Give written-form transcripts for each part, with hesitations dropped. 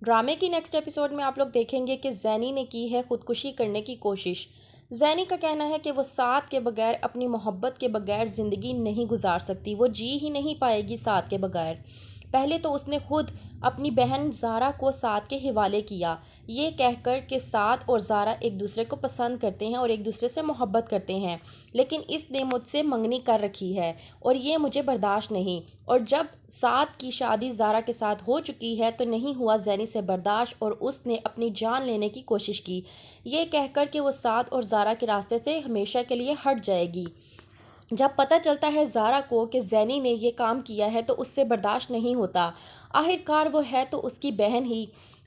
ڈرامے کی next episode میں آپ لوگ دیکھیں گے کہ زینی نے کی ہے خودکشی کرنے کی کوشش۔ زینی کا کہنا ہے کہ وہ سعد کے بغیر اپنی محبت کے بغیر زندگی نہیں گزار سکتی، وہ جی ہی نہیں پائے گی سعد کے بغیر۔ پہلے تو اس نے خود اپنی بہن زارا کو سعد کے حوالے کیا، یہ کہہ کر کہ سعد اور زارا ایک دوسرے کو پسند کرتے ہیں اور ایک دوسرے سے محبت کرتے ہیں، لیکن اس نے مجھ سے منگنی کر رکھی ہے اور یہ مجھے برداشت نہیں۔ اور جب سعد کی شادی زارا کے ساتھ ہو چکی ہے تو نہیں ہوا زینی سے برداشت اور اس نے اپنی جان لینے کی کوشش کی، یہ کہہ کر کہ وہ سعد اور زارا کے راستے سے ہمیشہ کے لیے ہٹ جائے گی۔ جب پتہ چلتا ہے زارا کو کہ زینی نے یہ کام کیا ہے تو اس سے برداشت نہیں ہوتا۔ آخرکار وہ ہے تو اس کی بہن ہی،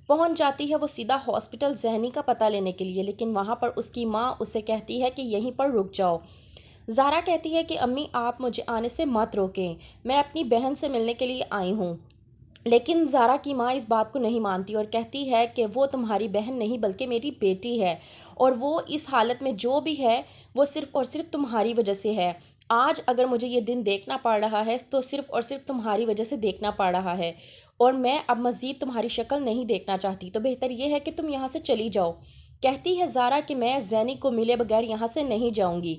پہنچ جاتی ہے وہ سیدھا ہاسپٹل زینی کا پتہ لینے کے لیے، لیکن وہاں پر اس کی ماں اسے کہتی ہے کہ یہیں پر رک جاؤ۔ زارا کہتی ہے کہ امی آپ مجھے آنے سے مت روکیں، میں اپنی بہن سے ملنے کے لیے آئی ہوں۔ لیکن زارا کی ماں اس بات کو نہیں مانتی اور کہتی ہے کہ وہ تمہاری بہن نہیں بلکہ میری بیٹی ہے، اور وہ اس حالت میں جو بھی ہے وہ صرف اور صرف تمہاری وجہ سے ہے۔ آج اگر مجھے یہ دن دیکھنا پڑ رہا ہے تو صرف اور صرف تمہاری وجہ سے دیکھنا پڑ رہا ہے، اور میں اب مزید تمہاری شکل نہیں دیکھنا چاہتی، تو بہتر یہ ہے کہ تم یہاں سے چلی جاؤ۔ کہتی ہے زارا کہ میں زینی کو ملے بغیر یہاں سے نہیں جاؤں گی۔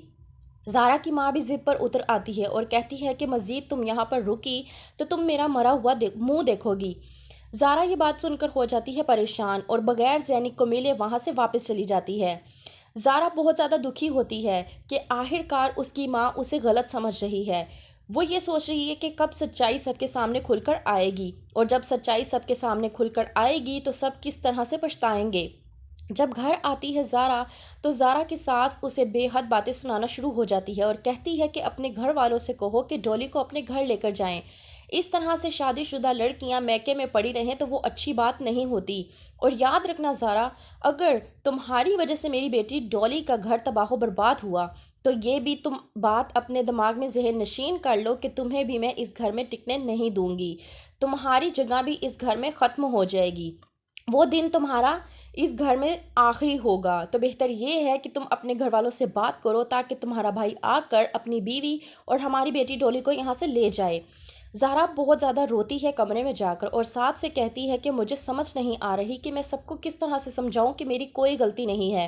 زارا کی ماں بھی ضد پر اتر آتی ہے اور کہتی ہے کہ مزید تم یہاں پر رکی تو تم میرا مرا ہوا منہ دیکھو گی۔ زارا یہ بات سن کر ہو جاتی ہے پریشان اور بغیر زینی کو ملے وہاں سے واپس چلی جاتی ہے۔ زارا بہت زیادہ دکھی ہوتی ہے کہ آخرکار اس کی ماں اسے غلط سمجھ رہی ہے۔ وہ یہ سوچ رہی ہے کہ کب سچائی سب کے سامنے کھل کر آئے گی، اور جب سچائی سب کے سامنے کھل کر آئے گی تو سب کس طرح سے پچھتائیں گے۔ جب گھر آتی ہے زارا تو زارا کی ساس اسے بے حد باتیں سنانا شروع ہو جاتی ہے اور کہتی ہے کہ اپنے گھر والوں سے کہو کہ ڈولی کو اپنے گھر لے کر جائیں۔ اس طرح سے شادی شدہ لڑکیاں میکے میں پڑی رہیں تو وہ اچھی بات نہیں ہوتی، اور یاد رکھنا زارا، اگر تمہاری وجہ سے میری بیٹی ڈولی کا گھر تباہ و برباد ہوا تو یہ بھی تم بات اپنے دماغ میں ذہن نشین کر لو کہ تمہیں بھی میں اس گھر میں ٹکنے نہیں دوں گی، تمہاری جگہ بھی اس گھر میں ختم ہو جائے گی، وہ دن تمہارا اس گھر میں آخری ہوگا۔ تو بہتر یہ ہے کہ تم اپنے گھر والوں سے بات کرو تاکہ تمہارا بھائی آ کر اپنی بیوی اور ہماری بیٹی ڈولی کو یہاں سے لے جائے۔ زارا بہت زیادہ روتی ہے کمرے میں جا کر اور سعد سے کہتی ہے کہ مجھے سمجھ نہیں آ رہی کہ میں سب کو کس طرح سے سمجھاؤں کہ میری کوئی غلطی نہیں ہے۔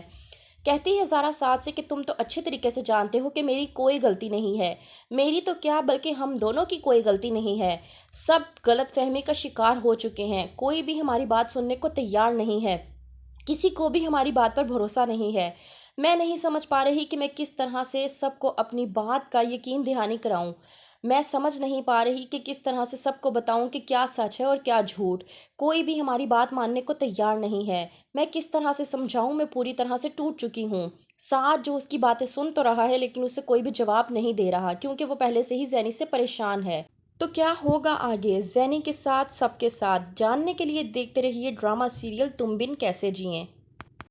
کہتی ہے زارا سعد سے کہ تم تو اچھے طریقے سے جانتے ہو کہ میری کوئی غلطی نہیں ہے، میری تو کیا بلکہ ہم دونوں کی کوئی غلطی نہیں ہے، سب غلط فہمی کا شکار ہو چکے ہیں، کوئی بھی ہماری بات سننے کو تیار نہیں ہے، کسی کو بھی ہماری بات پر بھروسہ نہیں ہے۔ میں نہیں سمجھ پا رہی کہ میں کس طرح سے سب کو اپنی بات کا یقین دہانی کراؤں، میں سمجھ نہیں پا رہی کہ کس طرح سے سب کو بتاؤں کہ کیا سچ ہے اور کیا جھوٹ، کوئی بھی ہماری بات ماننے کو تیار نہیں ہے، میں کس طرح سے سمجھاؤں، میں پوری طرح سے ٹوٹ چکی ہوں۔ سعد جو اس کی باتیں سن تو رہا ہے لیکن اسے کوئی بھی جواب نہیں دے رہا کیونکہ وہ پہلے سے ہی زینی سے پریشان ہے۔ تو کیا ہوگا آگے زینی کے ساتھ، سب کے ساتھ، جاننے کے لیے دیکھتے رہیے ڈرامہ سیریل تم بن کیسے جئیں۔